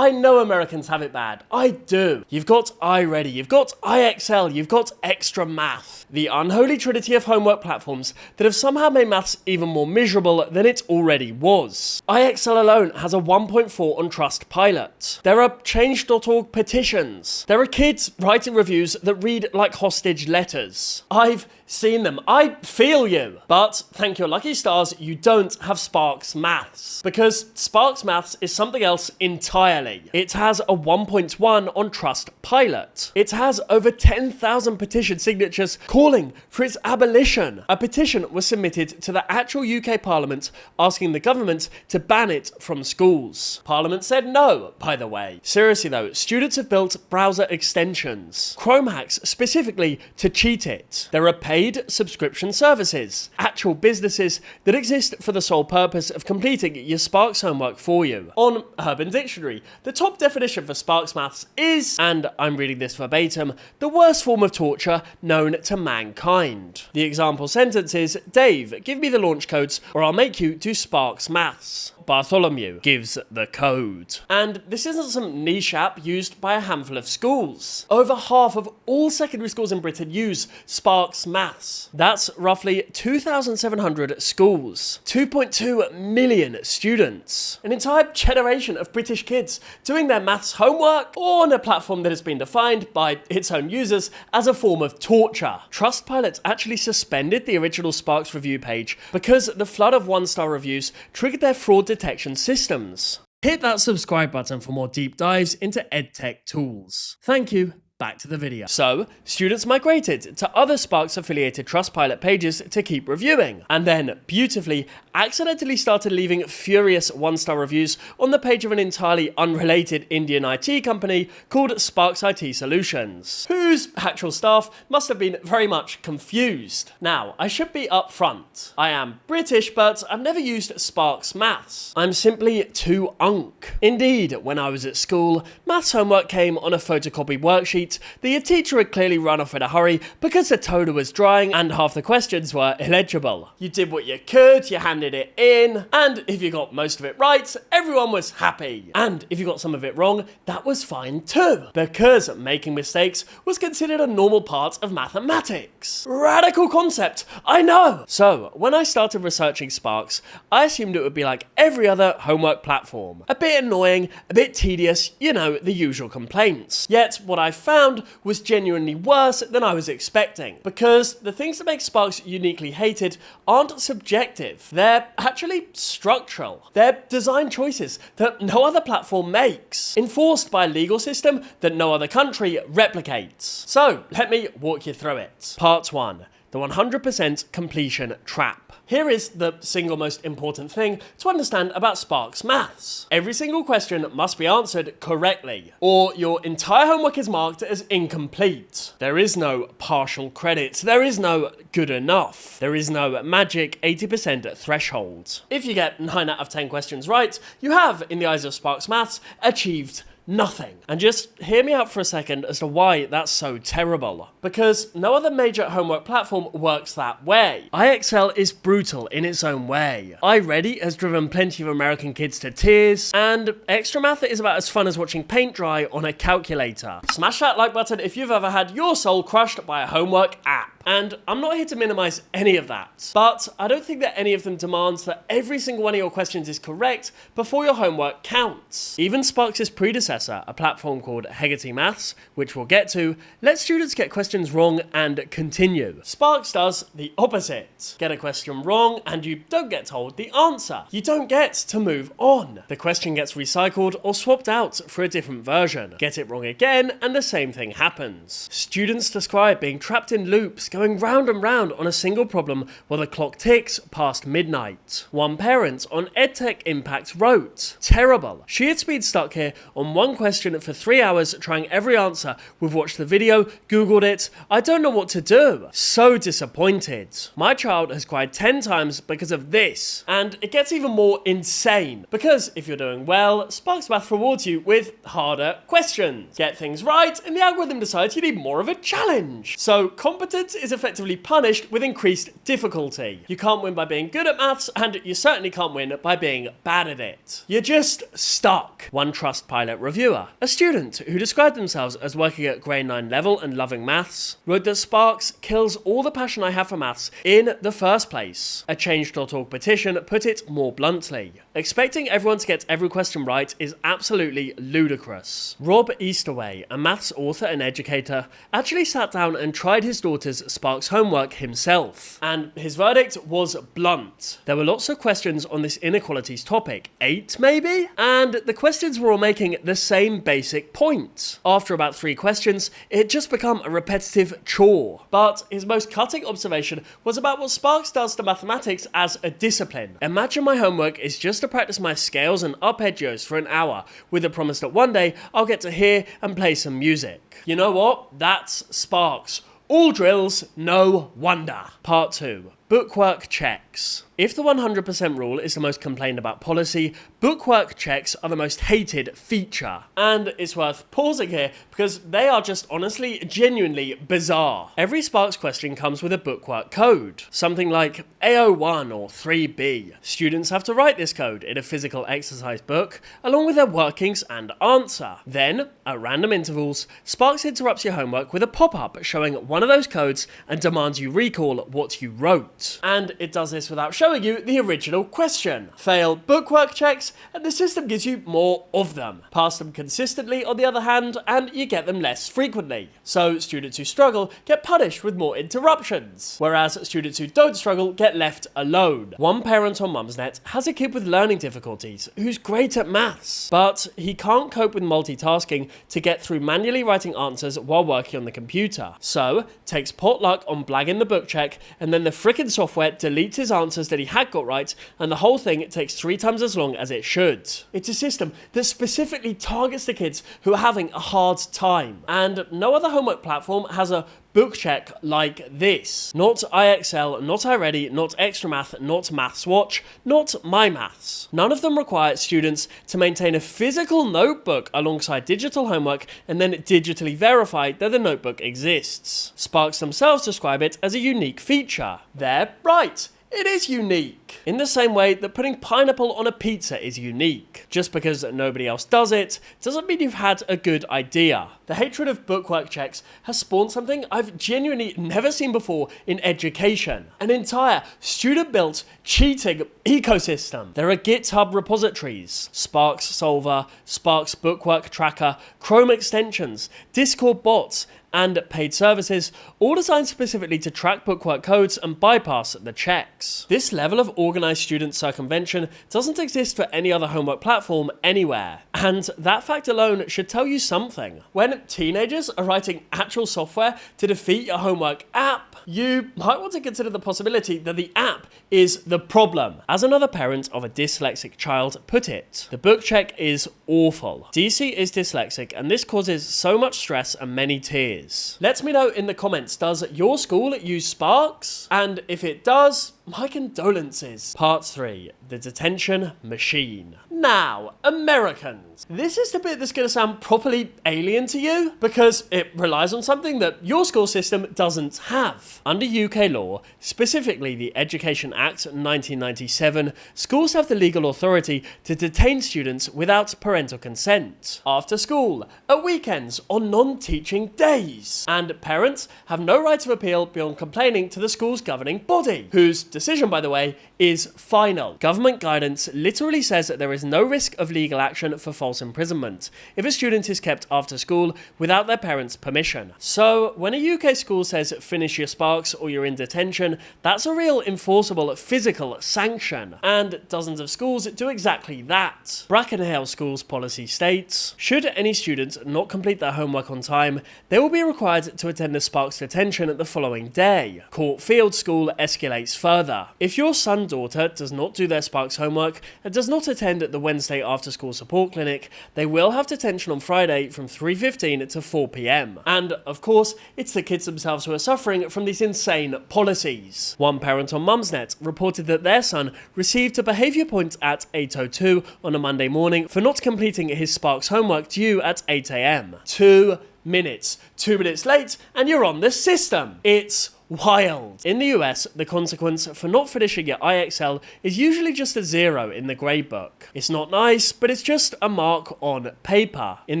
I know Americans have it bad. I do. You've got iReady, you've got IXL, you've got Extra Math. The unholy trinity of homework platforms that have somehow made maths even more miserable than it already was. IXL alone has a 1.4 on Trustpilot. There are change.org petitions. There are kids writing reviews that read like hostage letters. I've seen them. I feel you. But thank your lucky stars, you don't have Sparx Maths. Because Sparx Maths is something else entirely. It has a 1.1 on Trustpilot. It has over 10,000 petition signatures calling for its abolition. A petition was submitted to the actual UK Parliament asking the government to ban it from schools. Parliament said no, by the way. Seriously though, students have built browser extensions, Chrome hacks specifically to cheat it. There are paid subscription services, actual businesses that exist for the sole purpose of completing your Sparx homework for you. On Urban Dictionary, the top definition for Sparx Maths is, and I'm reading this verbatim, the worst form of torture known to mankind. The example sentence is, Dave, give me the launch codes or I'll make you do Sparx Maths. Bartholomew gives the code. And this isn't some niche app used by a handful of schools. Over half of all secondary schools in Britain use Sparx Maths. That's roughly 2,700 schools, 2.2 million students, an entire generation of British kids doing their maths homework on a platform that has been defined by its own users as a form of torture. Trustpilot actually suspended the original Sparx review page because the flood of one-star reviews triggered their fraud detection systems. Hit that subscribe button for more deep dives into EdTech tools. Thank you. Back to the video. So, students migrated to other Sparx affiliated Trustpilot pages to keep reviewing, and then, beautifully, accidentally started leaving furious one-star reviews on the page of an entirely unrelated Indian IT company called Sparx IT Solutions, whose actual staff must have been very much confused. Now, I should be upfront. I am British, but I've never used Sparx Maths. I'm simply too unk. Indeed, when I was at school, maths homework came on a photocopied worksheet that your teacher had clearly run off in a hurry because the toner was drying and half the questions were illegible. You did what you could, you handed it in, and if you got most of it right, everyone was happy. And if you got some of it wrong, that was fine too, because making mistakes was considered a normal part of mathematics. Radical concept, I know! So, when I started researching Sparx, I assumed it would be like every other homework platform. A bit annoying, a bit tedious, you know, the usual complaints. Yet, what I found was genuinely worse than I was expecting, because the things that make Sparx uniquely hated aren't subjective, they're actually structural. They're design choices that no other platform makes, enforced by a legal system that no other country replicates. So, let me walk you through it. Part 1. The 100% completion trap. Here is the single most important thing to understand about Sparx Maths. Every single question must be answered correctly, or your entire homework is marked as incomplete. There is no partial credit. There is no good enough. There is no magic 80% threshold. If you get 9 out of 10 questions right, you have, in the eyes of Sparx Maths, achieved nothing. And just hear me out for a second as to why that's so terrible. Because no other major homework platform works that way. IXL is brutal in its own way. iReady has driven plenty of American kids to tears, and Extra Math is about as fun as watching paint dry on a calculator. Smash that like button if you've ever had your soul crushed by a homework app. And I'm not here to minimize any of that, but I don't think that any of them demands that every single one of your questions is correct before your homework counts. Even Sparx's predecessor, a platform called Hegarty Maths, which we'll get to, lets students get questions wrong and continue. Sparx does the opposite. Get a question wrong and you don't get told the answer. You don't get to move on. The question gets recycled or swapped out for a different version. Get it wrong again and the same thing happens. Students describe being trapped in loops, going round and round on a single problem while the clock ticks past midnight. One parent on EdTech Impact wrote, "Terrible. She had been stuck here on one question for 3 hours trying every answer. We've watched the video, googled it. I don't know what to do. So disappointed. My child has cried 10 times because of this." And it gets even more insane, because if you're doing well, Sparx Math rewards you with harder questions. Get things right and the algorithm decides you need more of a challenge. So competence is effectively punished with increased difficulty. You can't win by being good at maths, and you certainly can't win by being bad at it. You're just stuck. One Trustpilot reviewer, a student who described themselves as working at grade 9 level and loving maths, wrote that Sparx kills all the passion I have for maths in the first place. A Change.org petition put it more bluntly. Expecting everyone to get every question right is absolutely ludicrous. Rob Easterway, a maths author and educator, actually sat down and tried his daughter's Sparx homework himself, and his verdict was blunt. There were lots of questions on this inequalities topic, 8 maybe? And the questions were all making the same basic point. After about 3 questions, it had just become a repetitive chore. But his most cutting observation was about what Sparx does to mathematics as a discipline. Imagine my homework is just to practice my scales and arpeggios for an hour, with the promise that one day I'll get to hear and play some music. You know what? That's Sparx. All drills, no wonder. Part 2. Bookwork Checks. If the 100% rule is the most complained about policy, bookwork checks are the most hated feature. And it's worth pausing here because they are just honestly, genuinely bizarre. Every Sparx question comes with a bookwork code, something like A01 or 3B. Students have to write this code in a physical exercise book, along with their workings and answer. Then, at random intervals, Sparx interrupts your homework with a pop-up showing one of those codes and demands you recall what you wrote. And it does this without showing you the original question. Fail bookwork checks, and the system gives you more of them. Pass them consistently, on the other hand, and you get them less frequently. So students who struggle get punished with more interruptions, whereas students who don't struggle get left alone. One parent on Mumsnet has a kid with learning difficulties who's great at maths, but he can't cope with multitasking to get through manually writing answers while working on the computer. So, takes potluck on blagging the book check, and then the frickin' software deletes his answers that he had got right, and the whole thing takes 3 times as long as it should. It's a system that specifically targets the kids who are having a hard time, and no other homework platform has a book check like this. Not IXL, not iReady, not Extra Math, not Maths Watch, not My Maths. None of them require students to maintain a physical notebook alongside digital homework and then digitally verify that the notebook exists. Sparx themselves describe it as a unique feature. They're right. It is unique. In the same way that putting pineapple on a pizza is unique. Just because nobody else does it, doesn't mean you've had a good idea. The hatred of bookwork checks has spawned something I've genuinely never seen before in education. An entire student-built cheating ecosystem. There are GitHub repositories, Sparx Solver, Sparx Bookwork Tracker, Chrome extensions, Discord bots, and paid services, all designed specifically to track bookwork codes and bypass the checks. This level of organized student circumvention doesn't exist for any other homework platform anywhere, and that fact alone should tell you something. When teenagers are writing actual software to defeat your homework app, you might want to consider the possibility that the app is the problem. As another parent of a dyslexic child put it, the book check is awful. DC is dyslexic, and this causes so much stress and many tears. Let me know in the comments, does your school use Sparx? And if it does, my condolences. Part 3. The Detention Machine. Now, Americans. This is the bit that's going to sound properly alien to you, because it relies on something that your school system doesn't have. Under UK law, specifically the Education Act 1997, schools have the legal authority to detain students without parental consent, after school, at weekends, on non-teaching days. And parents have no right of appeal beyond complaining to the school's governing body, whose decision, by the way, is final. Government guidance literally says that there is no risk of legal action for false imprisonment if a student is kept after school without their parents' permission. So, when a UK school says finish your Sparx or you're in detention, that's a real enforceable physical sanction. And dozens of schools do exactly that. Brackenhale School's policy states, should any student not complete their homework on time, they will be required to attend a Sparx detention the following day. Courtfield School escalates further. If your son/daughter does not do their Sparx homework and does not attend the Wednesday after school support clinic, they will have detention on Friday from 3:15 to 4 p.m. And of course, it's the kids themselves who are suffering from these insane policies. One parent on Mumsnet reported that their son received a behaviour point at 8:02 on a Monday morning for not completing his Sparx homework due at 8 a.m. 2 minutes. 2 minutes late and you're on the system. It's wild. In the US, the consequence for not finishing your IXL is usually just a 0 in the gradebook. It's not nice, but it's just a mark on paper. In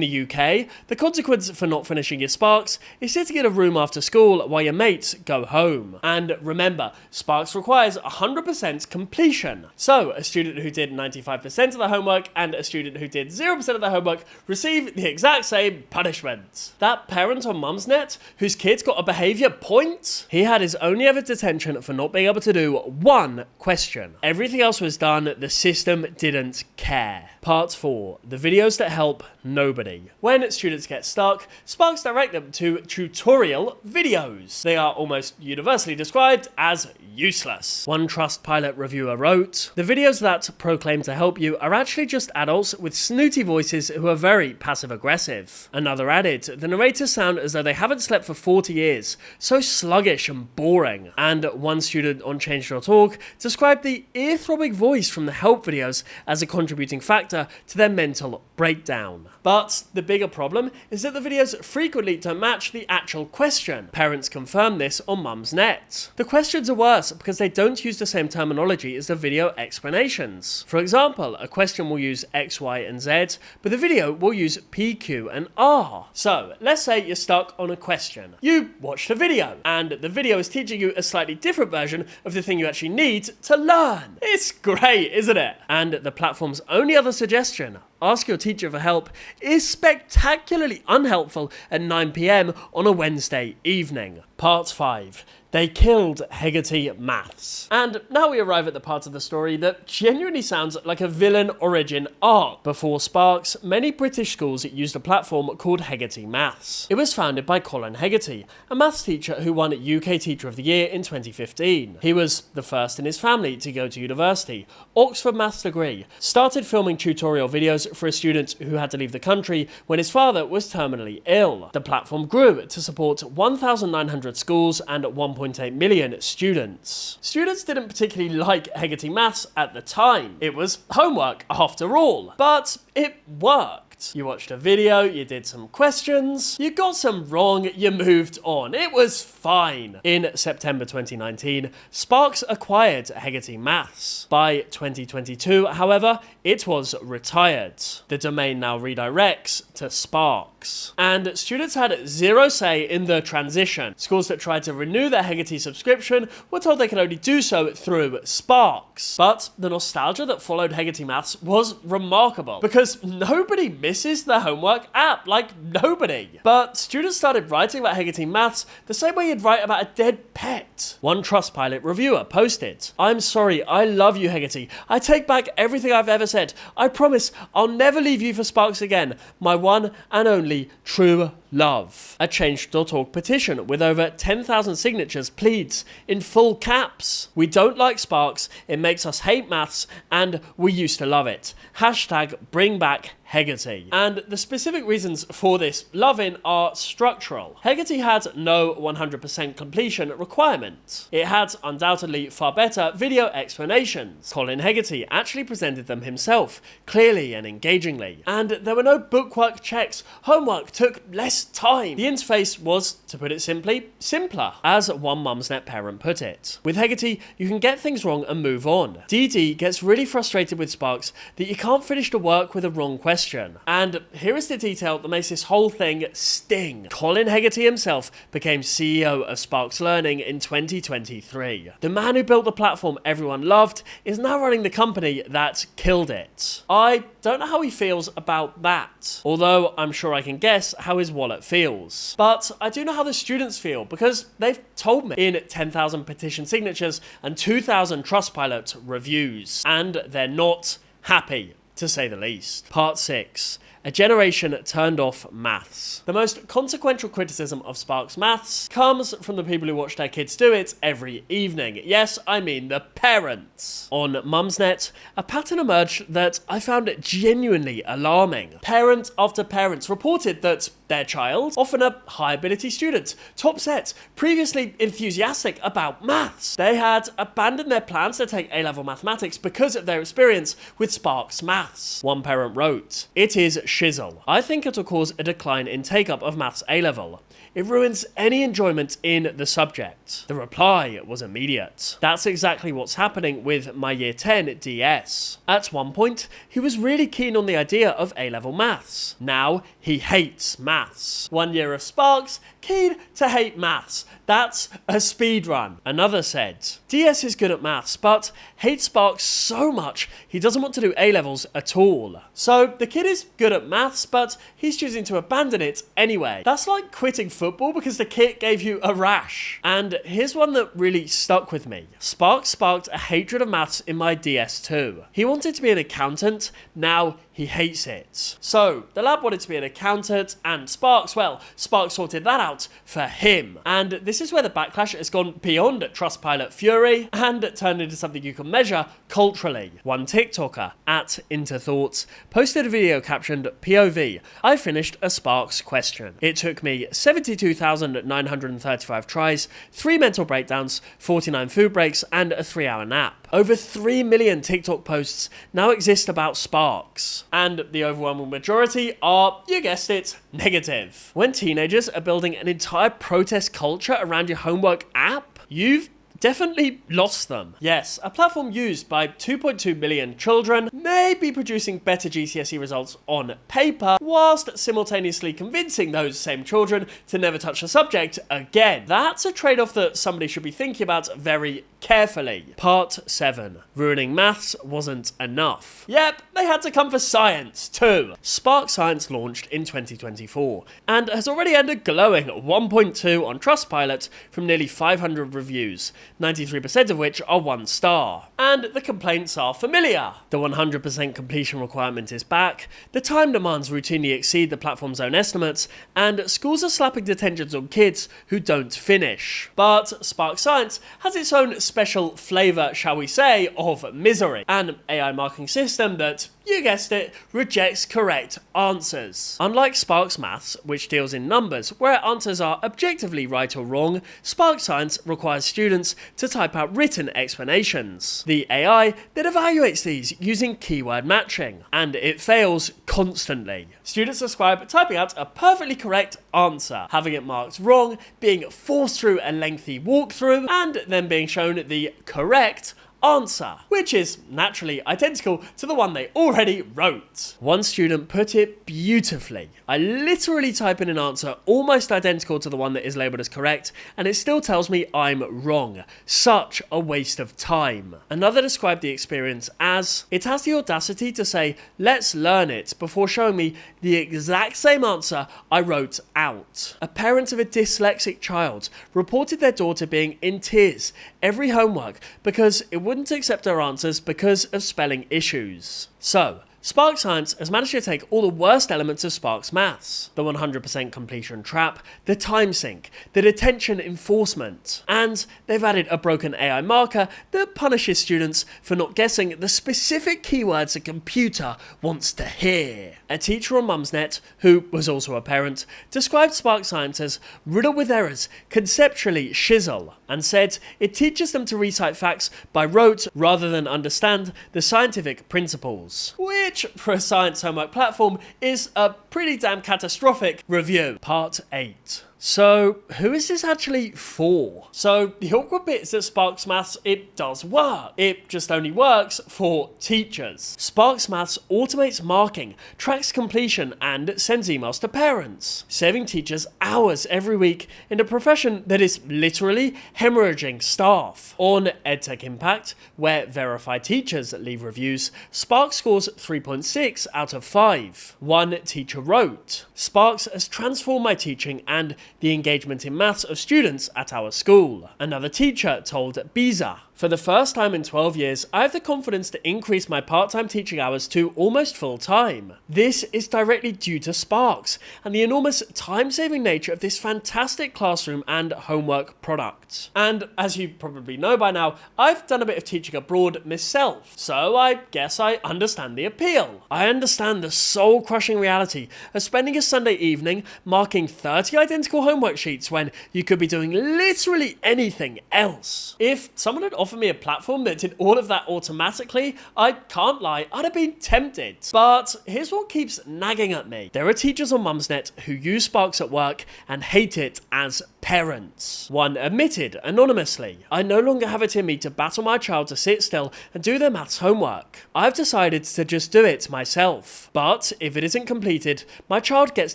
the UK, the consequence for not finishing your Sparx is sitting in a room after school while your mates go home. And remember, Sparx requires 100% completion. So, a student who did 95% of the homework and a student who did 0% of the homework receive the exact same punishment. That parent on Mumsnet whose kid got a behaviour point, he had his only ever detention for not being able to do one question. Everything else was done, the system didn't care. Part 4. The videos that help nobody. When students get stuck, Sparx direct them to tutorial videos. They are almost universally described as useless. One Trustpilot reviewer wrote, "The videos that proclaim to help you are actually just adults with snooty voices who are very passive-aggressive." Another added, "The narrators sound as though they haven't slept for 40 years, so sluggish and boring." And one student on Change.org described the ear-throbbing voice from the help videos as a contributing factor to their mental breakdown. But the bigger problem is that the videos frequently don't match the actual question. Parents confirm this on Mumsnet. The questions are worse because they don't use the same terminology as the video explanations. For example, a question will use X, Y, and Z, but the video will use P, Q, and R. So, let's say you're stuck on a question. You watched a video, and the video is teaching you a slightly different version of the thing you actually need to learn. It's great, isn't it? And the platform's only other suggestion, ask your teacher for help, is spectacularly unhelpful at 9 PM on a Wednesday evening. Part 5. They killed Hegarty Maths. And now we arrive at the part of the story that genuinely sounds like a villain origin arc. Before Sparx, many British schools used a platform called Hegarty Maths. It was founded by Colin Hegarty, a maths teacher who won UK Teacher of the Year in 2015. He was the first in his family to go to university, Oxford maths degree, started filming tutorial videos for a student who had to leave the country when his father was terminally ill. The platform grew to support 1,900 schools and 1.8 million students. Students didn't particularly like Hegarty Maths at the time. It was homework after all, but it worked. You watched a video, you did some questions, you got some wrong, you moved on. It was fine. In September 2019, Sparx acquired Hegarty Maths. By 2022, however, it was retired. The domain now redirects to Sparx. And students had zero say in the transition. Schools that tried to renew their Hegarty subscription were told they could only do so through Sparx. But the nostalgia that followed Hegarty Maths was remarkable, because nobody misses the homework app, like nobody. But students started writing about Hegarty Maths the same way you'd write about a dead pet. One Trustpilot reviewer posted, "I'm sorry, I love you, Hegarty. I take back everything I've ever said. I promise I'll never leave you for Sparx again. My one and only true love." A Change.org petition with over 10,000 signatures pleads in full caps, "We don't like Sparx, it makes us hate maths, and we used to love it. Hashtag bring back Hegarty." And the specific reasons for this loving are structural. Hegarty had no 100% completion requirement. It had undoubtedly far better video explanations. Colin Hegarty actually presented them himself, clearly and engagingly. And there were no bookwork checks. Homework took less time. The interface was, to put it simply, simpler, as one Mumsnet parent put it. With Hegarty, you can get things wrong and move on. DD gets really frustrated with Sparx that you can't finish the work with a wrong question. And here is the detail that makes this whole thing sting. Colin Hegarty himself became CEO of Sparx Learning in 2023. The man who built the platform everyone loved is now running the company that killed it. I don't know how he feels about that, although I'm sure I can guess how his wallet feels. But I do know how the students feel, because they've told me in 10,000 petition signatures and 2,000 Trustpilot reviews, and they're not happy, to say the least. Part 6. A generation turned off maths. The most consequential criticism of Sparx Maths comes from the people who watch their kids do it every evening. Yes, I mean the parents. On Mumsnet, a pattern emerged that I found genuinely alarming. Parent after parent reported that their child, often a high-ability student, top set, previously enthusiastic about maths, they had abandoned their plans to take A-level mathematics because of their experience with Sparx Maths. One parent wrote, "It is shizzle. I think it'll cause a decline in take-up of maths A-level. It ruins any enjoyment in the subject. The reply was immediate. That's exactly what's happening with my Year 10 DS. At one point, he was really keen on the idea of A-level maths. Now, he hates maths. 1 year of Sparx, keen to hate maths. That's a speedrun. Another said, DS is good at maths, but hates Sparx so much he doesn't want to do A-levels at all. So the kid is good at maths, but he's choosing to abandon it anyway. That's like quitting football because the kit gave you a rash. And here's one that really stuck with me. Sparx sparked a hatred of maths in my DS too. He wanted to be an accountant, now he hates it. So the lab wanted to be an accountant, and Sparx, well, Sparx sorted that out for him. And this is where the backlash has gone beyond Trustpilot fury and turned into something you can measure culturally. One TikToker, @InterThoughts, posted a video captioned POV, I finished a Sparx question. It took me 72,935 tries, 3 mental breakdowns, 49 food breaks, and a 3-hour nap. Over 3 million TikTok posts now exist about Sparx, and the overwhelming majority are, you guessed it, negative. When teenagers are building an entire protest culture around your homework app, you've definitely lost them. Yes, a platform used by 2.2 million children may be producing better GCSE results on paper, whilst simultaneously convincing those same children to never touch the subject again. That's a trade-off that somebody should be thinking about very carefully. Part 7. Ruining maths wasn't enough. Yep, they had to come for science too. Sparx Science launched in 2024 and has already earned a glowing 1.2 on Trustpilot from nearly 500 reviews, 93% of which are 1 star. And the complaints are familiar. The 100% completion requirement is back, the time demands routinely exceed the platform's own estimates, and schools are slapping detentions on kids who don't finish. But Sparx Science has its own special flavour, shall we say, of misery. An AI marking system that, you guessed it, rejects correct answers. Unlike Sparx Maths, which deals in numbers, where answers are objectively right or wrong, Sparx Science requires students to type out written explanations. The AI then evaluates these using keyword matching, and it fails constantly. Students describe typing out a perfectly correct answer, having it marked wrong, being forced through a lengthy walkthrough, and then being shown the correct answer, which is naturally identical to the one they already wrote. One student put it beautifully. I literally type in an answer almost identical to the one that is labelled as correct, and it still tells me I'm wrong. Such a waste of time. Another described the experience as, it has the audacity to say, let's learn it, before showing me the exact same answer I wrote out. A parent of a dyslexic child reported their daughter being in tears every homework because it wouldn't accept her answers because of spelling issues. So, Sparx Science has managed to take all the worst elements of Sparx Maths, the 100% completion trap, the time sink, the detention enforcement, and they've added a broken AI marker that punishes students for not guessing the specific keywords a computer wants to hear. A teacher on Mumsnet, who was also a parent, described Sparx Science as riddled with errors, conceptually shizzle, and said it teaches them to recite facts by rote rather than understand the scientific principles. Which, for a science homework platform, is a pretty damn catastrophic review. Part 8. So, who is this actually for? So, the awkward bit is that Sparx Maths, it does work. It just only works for teachers. Sparx Maths automates marking, tracks completion, and sends emails to parents, saving teachers hours every week in a profession that is literally hemorrhaging staff. On EdTech Impact, where verified teachers leave reviews, Sparx scores 3.6 out of 5. One teacher wrote, Sparx has transformed my teaching and the engagement in maths of students at our school. Another teacher told Biza, for the first time in 12 years, I have the confidence to increase my part-time teaching hours to almost full-time. This is directly due to Sparx and the enormous time-saving nature of this fantastic classroom and homework product. And as you probably know by now, I've done a bit of teaching abroad myself, so I guess I understand the appeal. I understand the soul-crushing reality of spending a Sunday evening marking 30 identical homework sheets when you could be doing literally anything else. If someone had offered offered me a platform that did all of that automatically, I can't lie, I'd have been tempted. But here's what keeps nagging at me. There are teachers on Mumsnet who use Sparx at work and hate it as parents. One admitted anonymously, "I no longer have it in me to battle my child to sit still and do their maths homework. I've decided to just do it myself. But if it isn't completed, my child gets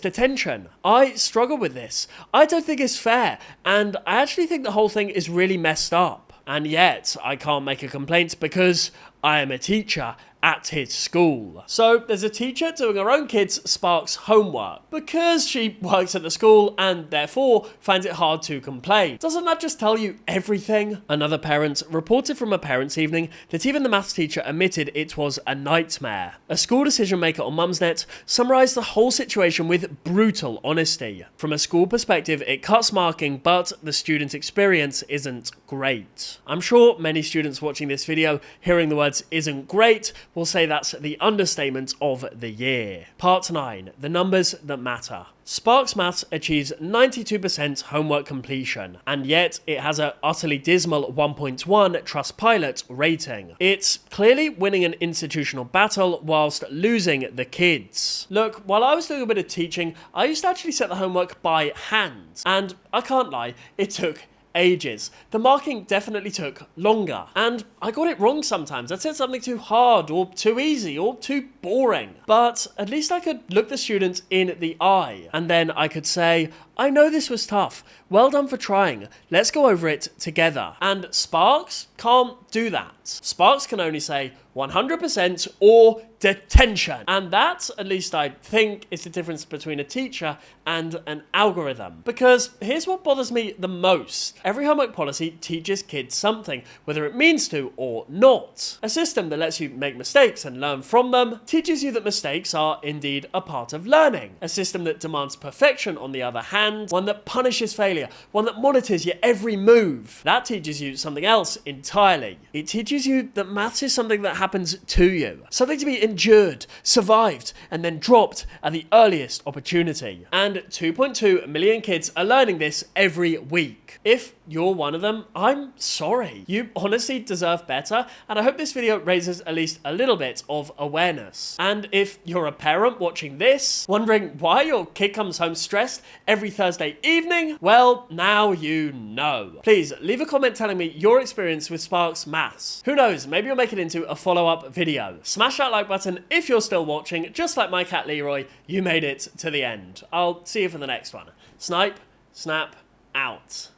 detention. I struggle with this. I don't think it's fair, and I actually think the whole thing is really messed up. And yet, I can't make a complaint because I am a teacher at his school." So there's a teacher doing her own kids' Sparx homework because she works at the school and therefore finds it hard to complain. Doesn't that just tell you everything? Another parent reported from a parents' evening that even the maths teacher admitted it was a nightmare. A school decision maker on Mumsnet summarised the whole situation with brutal honesty. From a school perspective, it cuts marking, but the student experience isn't great. I'm sure many students watching this video, hearing the words "isn't great," will say that's the understatement of the year. Part 9. The numbers that matter. Sparx Maths achieves 92% homework completion, and yet it has an utterly dismal 1.1 Trustpilot rating. It's clearly winning an institutional battle whilst losing the kids. Look, while I was doing a bit of teaching, I used to actually set the homework by hand, and I can't lie, it took ages. The marking definitely took longer, and I got it wrong sometimes. I said something too hard or too easy or too boring, but at least I could look the student in the eye, and then I could say, "I know this was tough. Well done for trying. Let's go over it together." And Sparx can't do that. Sparx can only say 100% or detention. And that, at least I think, is the difference between a teacher and an algorithm. Because here's what bothers me the most. Every homework policy teaches kids something, whether it means to or not. A system that lets you make mistakes and learn from them teaches you that mistakes are indeed a part of learning. A system that demands perfection, on the other hand, one that punishes failure, one that monitors your every move, that teaches you something else entirely. It teaches you that maths is something that happens to you, something to be endured, survived, and then dropped at the earliest opportunity. And 2.2 million kids are learning this every week. If you're one of them, I'm sorry. You honestly deserve better, and I hope this video raises at least a little bit of awareness. And if you're a parent watching this, wondering why your kid comes home stressed every Thursday evening, well, now you know. Please leave a comment telling me your experience with Sparx Maths. Who knows, maybe you'll make it into a follow-up video. Smash that like button if you're still watching. Just like my cat Leroy, you made it to the end. I'll see you for the next one. Snipe, snap, out.